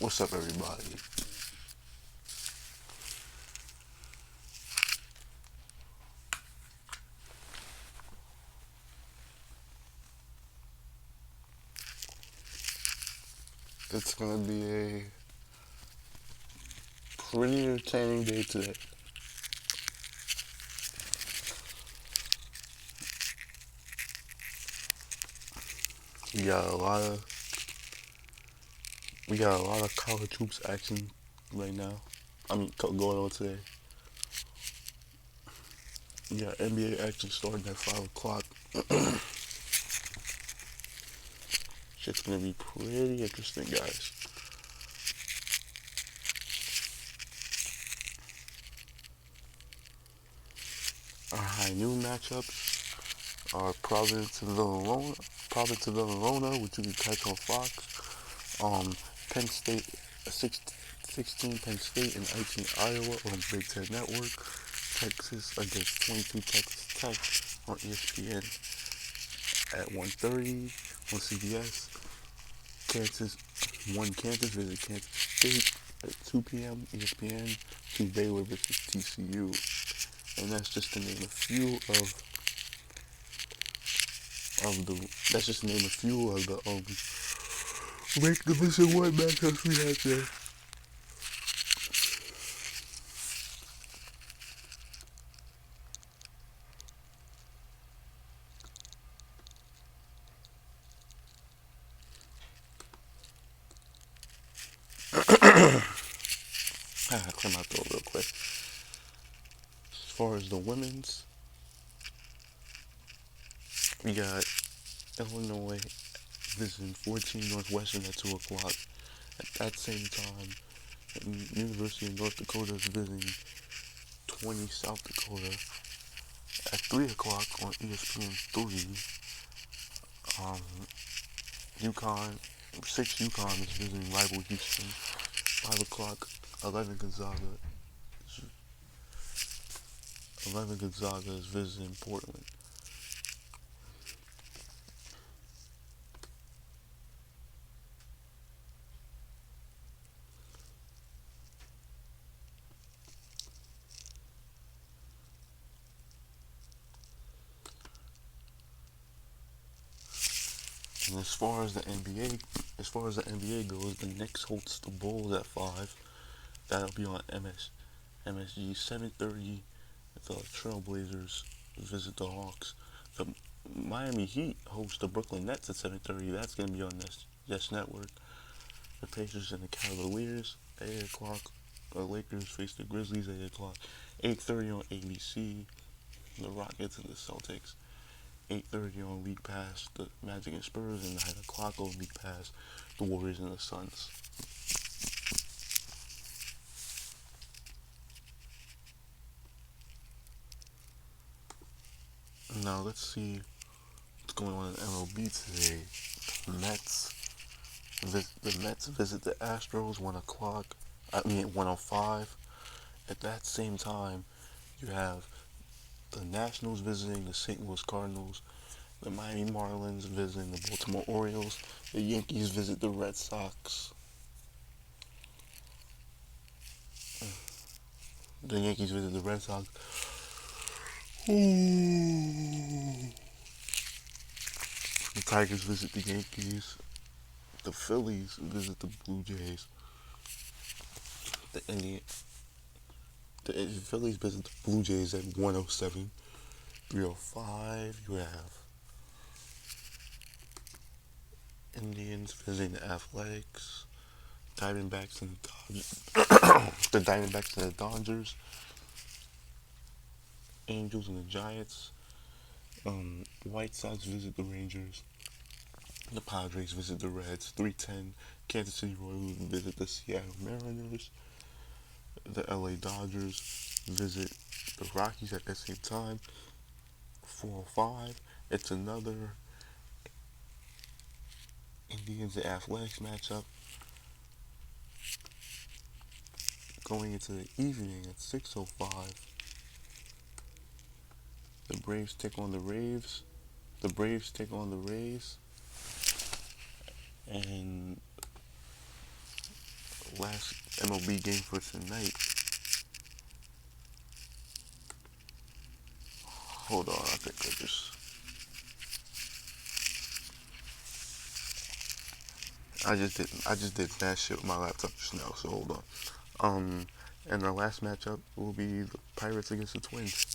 What's up, everybody? It's gonna be a pretty entertaining day today. We got a lot of we got a lot of college hoops action right now. Going on today. We got NBA action starting at 5 o'clock. Shit's gonna be pretty interesting, guys. Our high noon matchups are Providence to Villanova, which you can catch on Fox. Penn State, 16 Penn State and 18 Iowa on Big Ten Network. Texas against 22 Texas Tech on ESPN at 1:30 on CBS. Kansas visit Kansas State at 2 p.m. ESPN. To Baylor versus TCU, and that's just to name a few of the. That's just to name a few of the Make Division One matchups we had there. Clear my throat real quick. As far as the women's, we got Illinois visiting 14 Northwestern at 2 o'clock. At that same time, University of North Dakota is visiting 20 South Dakota at 3 o'clock on ESPN 3. UConn, 6 UConn is visiting rival Houston. 5 o'clock, 11 Gonzaga. 11 Gonzaga is visiting Portland. And as far as the NBA goes, the Knicks hosts the Bulls at 5. That'll be on MSG 7:30. The Trailblazers visit the Hawks. The Miami Heat host the Brooklyn Nets at 7:30. That's gonna be on Yes Network. The Pacers and the Cavaliers 8 o'clock. The Lakers face the Grizzlies 8 o'clock. 8:30 on ABC. The Rockets and the Celtics. 8:30 on League Pass, the Magic and Spurs, and 9 o'clock on League Pass, the Warriors and the Suns. Now let's see what's going on in MLB today. The Mets visit the Astros 1 o'clock. 1:05. At that same time, you have the Nationals visiting the St. Louis Cardinals. The Miami Marlins visiting the Baltimore Orioles. The Yankees visit the Red Sox. The Yankees visit the Red Sox. The Tigers visit the Yankees. The Phillies visit the Blue Jays. The Phillies visit the Blue Jays at 1:07. 3:05. You have Indians visiting the Athletics. Diamondbacks and the Dodgers. The Diamondbacks and the Dodgers. Angels and the Giants. White Sox visit the Rangers. The Padres visit the Reds. 3:10. Kansas City Royals visit the Seattle Mariners. The LA Dodgers visit the Rockies at the same time. 4:05. It's another Indians and Athletics matchup. Going into the evening at 6:05. The Braves take on the Rays. The Braves take on the Rays. And last MLB game for tonight. Hold on, I think I just did that shit with my laptop just now, so hold on. And the last matchup will be the Pirates against the Twins.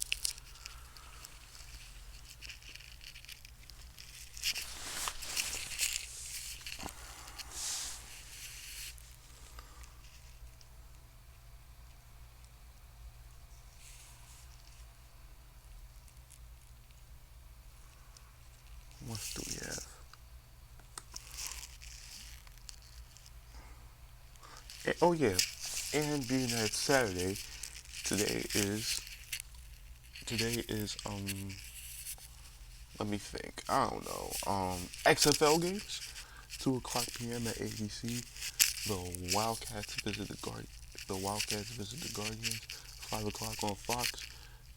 What do we have? Oh yeah, and being that it's Saturday, today is let me think. I don't know. XFL games, 2:00 p.m. at ABC. The Wildcats visit the Guardians. 5:00 on Fox.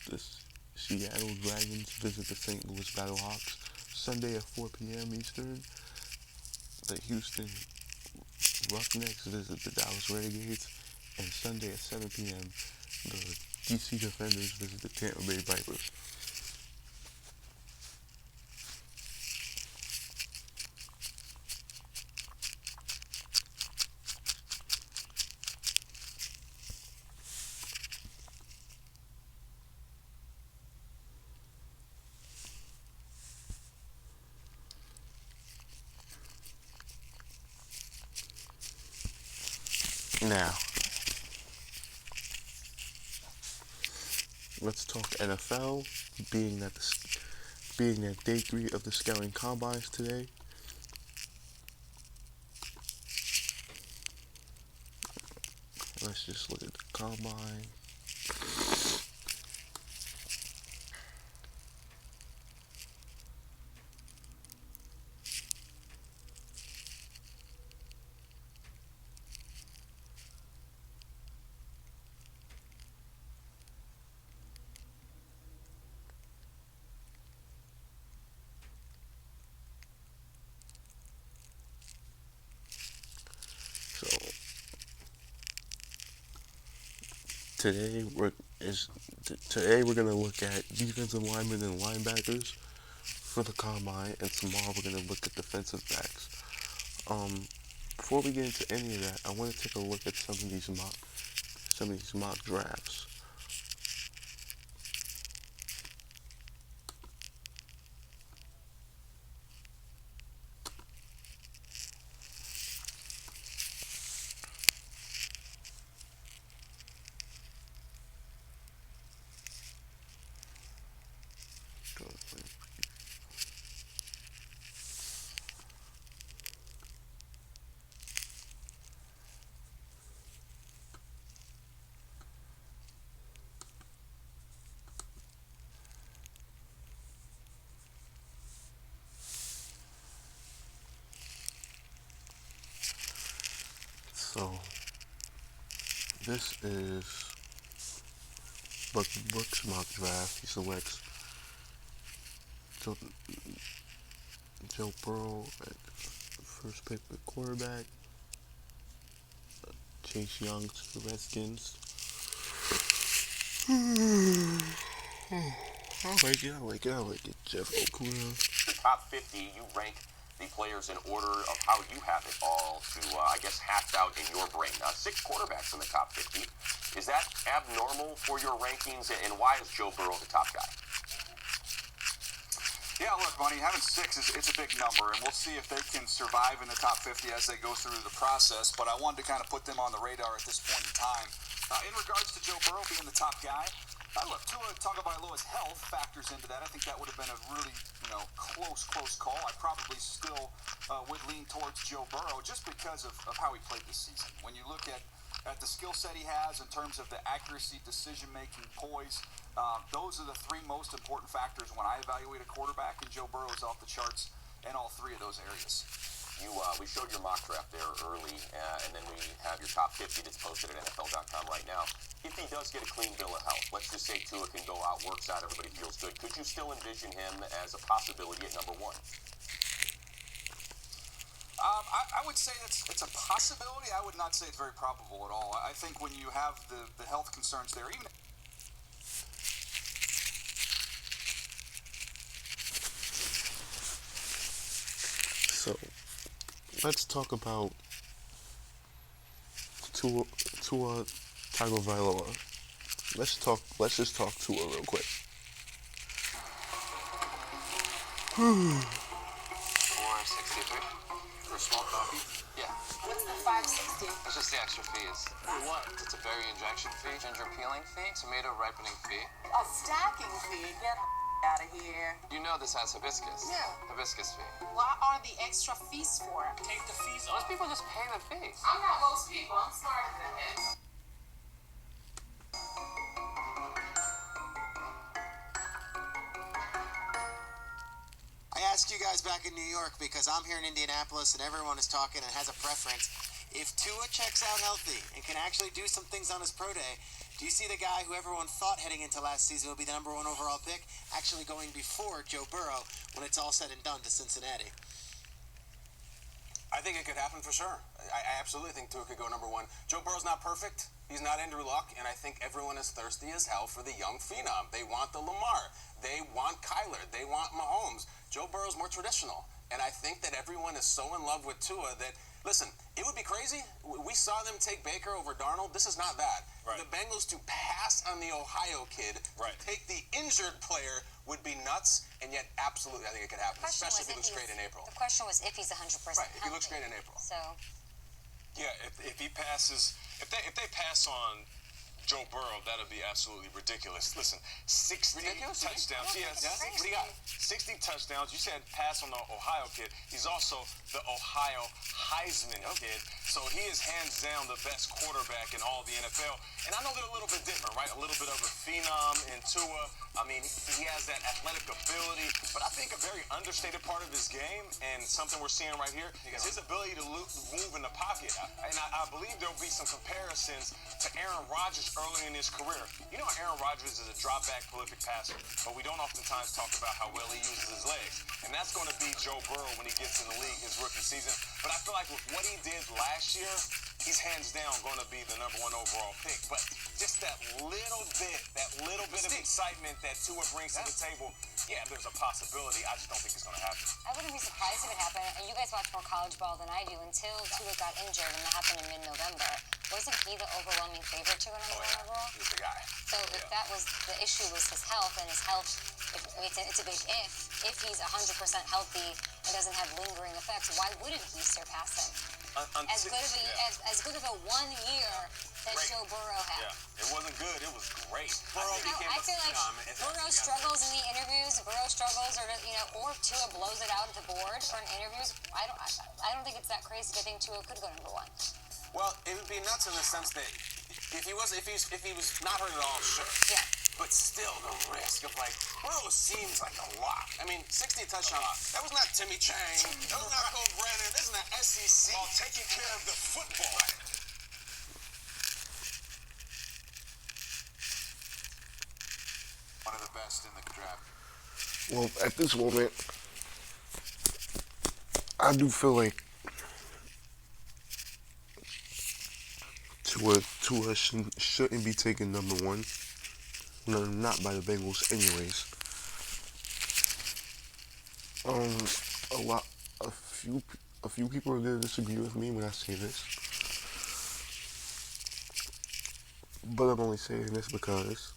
The Seattle Dragons visit the St. Louis Battlehawks. Sunday at 4 p.m. Eastern. The Houston Roughnecks visit the Dallas Renegades. And Sunday at 7 p.m. the DC Defenders visit the Tampa Bay Vipers. Now, let's talk NFL. Being that day 3 of the scouting combines today. Let's just look at the combine. So today we're gonna look at defensive linemen and linebackers for the combine, and tomorrow we're gonna look at defensive backs. Before we get into any of that, I want to take a look at some of these mock drafts. So this is Buck's mock draft. He selects Joe Burrow at first pick with quarterback. Chase Young to the Redskins. I like it. Jeff Okuda. The top 50, you rank the players in order of how you have it all to, hashed out in your brain. 6 quarterbacks in the top 50. Is that abnormal for your rankings, and why is Joe Burrow the top guy? Yeah, look, Money, having 6 it's a big number, and we'll see if they can survive in the top 50 as they go through the process, but I wanted to kind of put them on the radar at this point in time. In regards to Joe Burrow being the top guy, look, Tua Tagovailoa's health factors into that. I think that would have been a really, close call. I probably still would lean towards Joe Burrow just because of how he played this season. When you look at the skill set he has in terms of the accuracy, decision-making, poise, those are the 3 most important factors when I evaluate a quarterback, and Joe Burrow is off the charts in all 3 of those areas. We showed your mock draft there early, and then we have your top 50 that's posted at NFL.com right now. If he does get a clean bill of health, let's just say Tua can go out, works out, everybody feels good, could you still envision him as a possibility at number 1? I would say it's a possibility. I would not say it's very probable at all. I think when you have the health concerns there, even So let's talk about Tua Tagovailoa. Let's just talk Tua real quick. 463 for a small coffee. Yeah, What's the 560? it's just the extra fees. What? It's a berry injection fee, ginger peeling fee, tomato ripening fee. A stacking fee? Get out of here. You know this has hibiscus. Yeah. Hibiscus fee. What are the extra fees for? Take the fees off. Most people just pay the fee. I'm not most people. I'm smarter than this. I asked you guys back in New York because I'm here in Indianapolis and everyone is talking and has a preference. If Tua checks out healthy and can actually do some things on his pro day, do you see the guy who everyone thought heading into last season would be the number 1 overall pick actually going before Joe Burrow when it's all said and done to Cincinnati? I think it could happen for sure. I absolutely think Tua could go number 1. Joe Burrow's not perfect. He's not Andrew Luck, and I think everyone is thirsty as hell for the young phenom. They want the Lamar. They want Kyler. They want Mahomes. Joe Burrow's more traditional, and I think that everyone is so in love with Tua that, listen, it would be crazy. We saw them take Baker over Darnold. This is not that. Right. The Bengals to pass on the Ohio kid, Right. take the injured player would be nuts, and yet absolutely I think it could happen, Question especially if he was looks great in April. The question was if he's 100% Right, if he looks healthy. great in April. So, Yeah, if he passes, if they pass on Joe Burrow, that'll be absolutely ridiculous. Listen, 60 Ridiculous? touchdowns. Yeah, Yes, that's what do crazy. you got? 60 touchdowns. You said pass on the Ohio kid. He's also the Ohio Heisman kid. So he is hands down the best quarterback in all the NFL. And I know they're a little bit different, right? A little bit of a phenom in Tua. I mean, he has that athletic ability, but I think a very understated part of his game and something we're seeing right here is his ability to move in the pocket. And I believe there'll be some comparisons to Aaron Rodgers early in his career. You know, Aaron Rodgers is a drop-back, prolific passer, but we don't oftentimes talk about how well he uses his legs. And that's going to be Joe Burrow when he gets in the league his rookie season. But I feel like with what he did last year, he's hands down going to be the number 1 overall pick. But just that little bit of excitement that Tua brings to the table, yeah, there's a possibility. I just don't think it's going to happen. I wouldn't be surprised if it happened. And you guys watch more college ball than I do. Until Tua got injured, and that happened in mid-November, wasn't he the overwhelming favorite to go number 1 overall? He's the guy. So if that was the issue, was his health, and his health, it's a big if he's 100% healthy and doesn't have lingering effects, why wouldn't he surpass him? As good of a 1 year that Great. Joe Burrow had. Yeah, it wasn't good. It was great. I feel like Burrow struggles in the interviews. Burrow struggles, or Tua blows it out at the board or in interviews. I don't think it's that crazy to think Tua could go number 1. Well, it would be nuts in the sense that if he was not hurt at all, sure. Yeah. But still, the risk of Burrow seems like a lock. I mean, 60 touchdowns. That was not Timmy Chang. That was not Cole Brennan. This is not SEC. While taking care of the football. one of the best in the draft. Well, at this moment, I do feel like Tua shouldn't be taken number 1. No, not by the Bengals, anyways. A few people are gonna disagree with me when I say this, but I'm only saying this because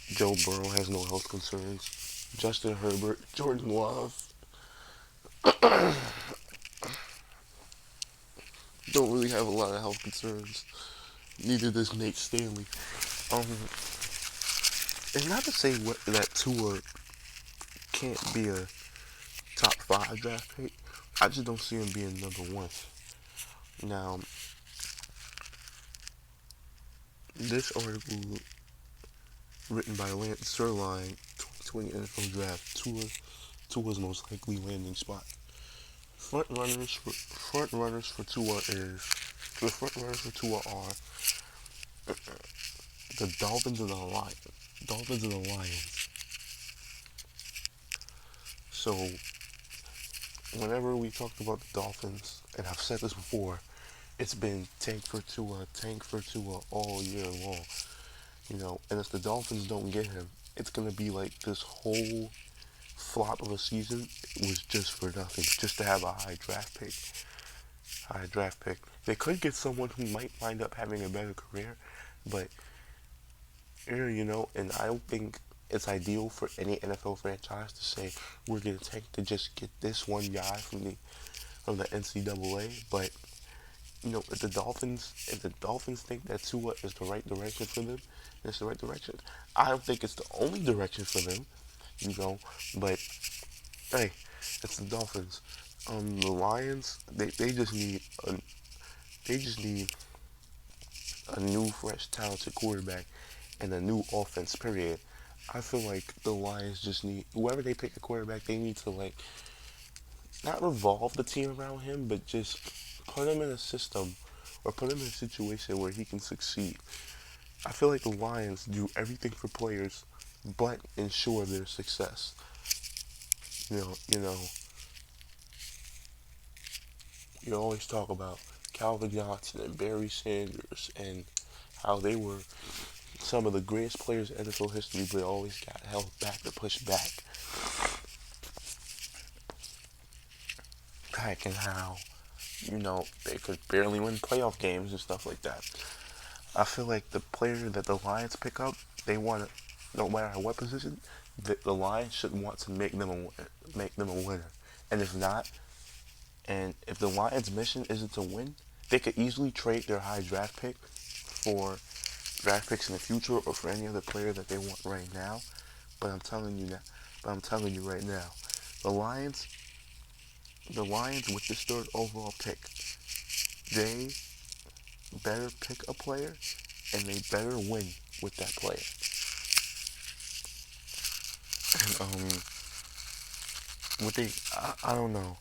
Joe Burrow has no health concerns. Justin Herbert, Jordan Love don't really have a lot of health concerns. Neither does Nate Stanley. And not to say that Tua can't be a top 5 draft pick. I just don't see him being number 1. Now, this article written by Lance Sirline, 2020 NFL Draft, Tua's most likely landing spot. Front runners for Tua are the Dolphins and the Lions. So whenever we talked about the Dolphins, and I've said this before, it's been tank for Tua all year long. And if the Dolphins don't get him, it's gonna be like this whole flop of a season was just for nothing, just to have a high draft pick. High draft pick. They could get someone who might wind up having a better career, but and I don't think it's ideal for any NFL franchise to say we're gonna tank to just get this one guy from the NCAA. But if the Dolphins think that Tua is the right direction for them, it's the right direction. I don't think it's the only direction for them, but hey, it's the Dolphins. The Lions, they just need a new, fresh, talented quarterback and a new offense. Period. I feel like the Lions just need whoever they pick the quarterback. They need to not revolve the team around him, but just put him in a system or put him in a situation where he can succeed. I feel like the Lions do everything for players, but ensure their success. You know, you always talk about Calvin Johnson and Barry Sanders and how they were some of the greatest players in NFL history, but always got held back or pushed back. And how, they could barely win playoff games and stuff like that. I feel like the player that the Lions pick up, they want to, no matter what position, the Lions should want to make them a winner. And if not, and if the Lions' mission isn't to win, they could easily trade their high draft pick for draft picks in the future or for any other player that they want right now. But I'm telling you now. But I'm telling you right now, the Lions with this third overall pick, they better pick a player and they better win with that player. And I don't know.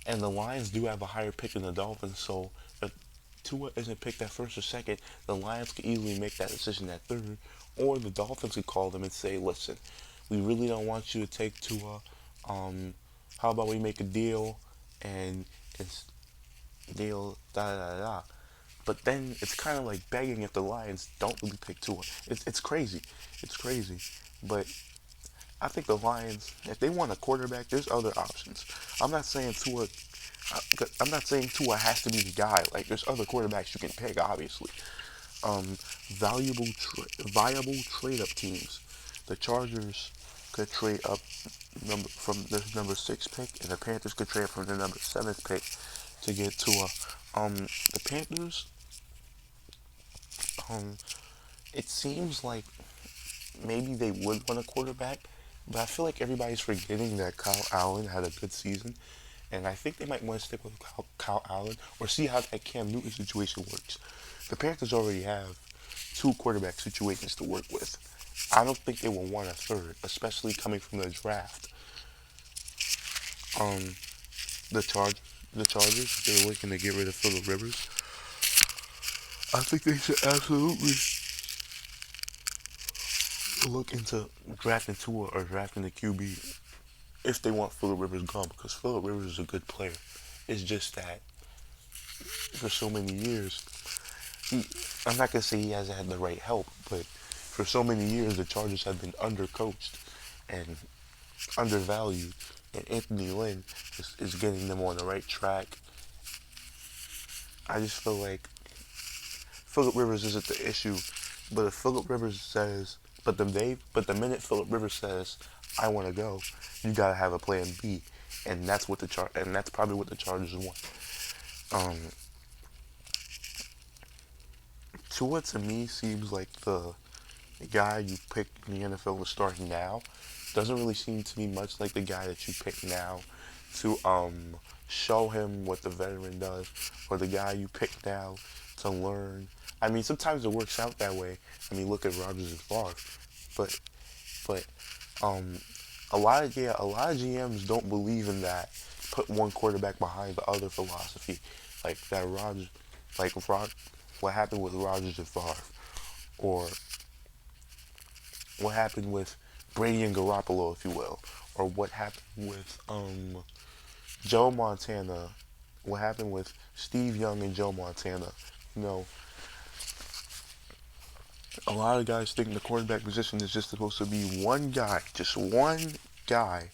And the Lions do have a higher pick than the Dolphins, so if Tua isn't picked at first or second, the Lions could easily make that decision at third, or the Dolphins could call them and say, listen, we really don't want you to take Tua. How about we make a deal and it's deal da da da. But then it's kind of like begging if the Lions don't really take Tua. It's crazy. It's crazy. But I think the Lions, if they want a quarterback, there's other options. I'm not saying Tua has to be the guy. Like, there's other quarterbacks you can pick, obviously. Viable trade-up teams. The Chargers could trade up from the number 6 pick, and the Panthers could trade from the number 7th pick to get Tua. The Panthers, it seems like maybe they would want a quarterback, but I feel like everybody's forgetting that Kyle Allen had a good season, and I think they might want to stick with Kyle Allen or see how that Cam Newton situation works. The Panthers already have 2 quarterback situations to work with. I don't think they will want a third, especially coming from the draft. The Chargers, they're looking to get rid of Phillip Rivers. I think they should absolutely look into drafting Tua or drafting the QB if they want Phillip Rivers gone, because Phillip Rivers is a good player. It's just that for so many years, I'm not going to say he hasn't had the right help, but for so many years the Chargers have been undercoached and undervalued, and Anthony Lynn is getting them on the right track. I just feel like Phillip Rivers isn't the issue, but if Phillip Rivers says, but the minute Phillip Rivers says, I want to go, you gotta have a plan B, and that's probably what the Chargers want. Tua to me seems like the guy you pick in the NFL to start now. Doesn't really seem to me much like the guy that you pick now to show him what the veteran does, or the guy you pick now to learn. I mean, sometimes it works out that way. I mean, look at Rodgers and Favre, but a lot of GMs don't believe in that. Put one quarterback behind the other philosophy, like that what happened with Rodgers and Favre, or what happened with Brady and Garoppolo, if you will, or what happened with Joe Montana, what happened with Steve Young and Joe Montana. You know, a lot of guys think the quarterback position is just supposed to be one guy, just one guy,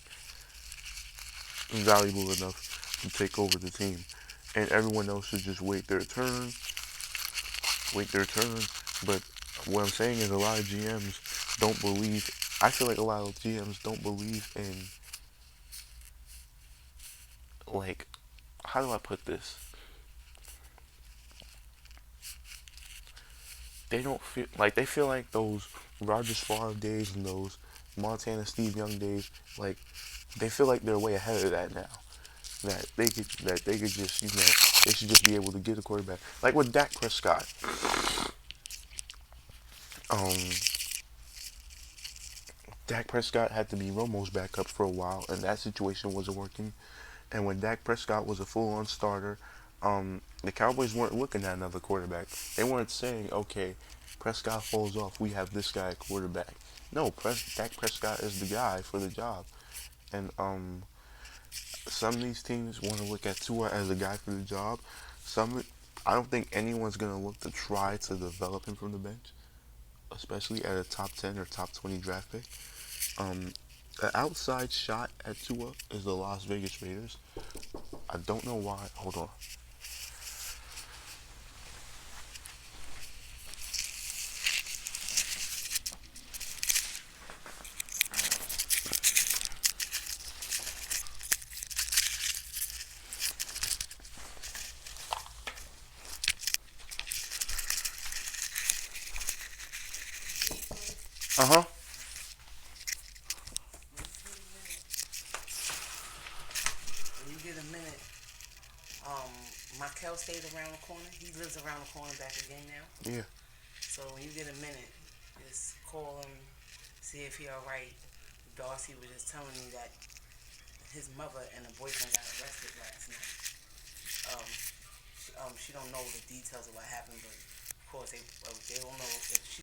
valuable enough to take over the team, and everyone else should just wait their turn. But what I'm saying is, a lot of GMs don't believe. I feel like a lot of GMs don't believe in, like, how do I put this? They don't feel like, they feel like those Roger Favre days and those Montana Steve Young days, like, they feel like they're way ahead of that now. That they could just, you know, they should just be able to get a quarterback. Like with Dak Prescott. Dak Prescott had to be Romo's backup for a while, and that situation wasn't working. And when Dak Prescott was a full-on starter, the Cowboys weren't looking at another quarterback. They weren't saying, okay, Prescott falls off, we have this guy at quarterback. No, Dak Prescott is the guy for the job. And some of these teams want to look at Tua as a guy for the job. I don't think anyone's going to look to try to develop him from the bench, especially at a top 10 or top 20 draft pick. An outside shot at Tua is the Las Vegas Raiders. I don't know why. Hold on. Uh-huh. When you get a minute, Michael stayed around the corner. He lives around the corner back again now. Yeah. So when you get a minute, just call him, see if he alright. Darcy was just telling me that his mother and the boyfriend got arrested last night. She don't know the details of what happened, but of course they don't know if she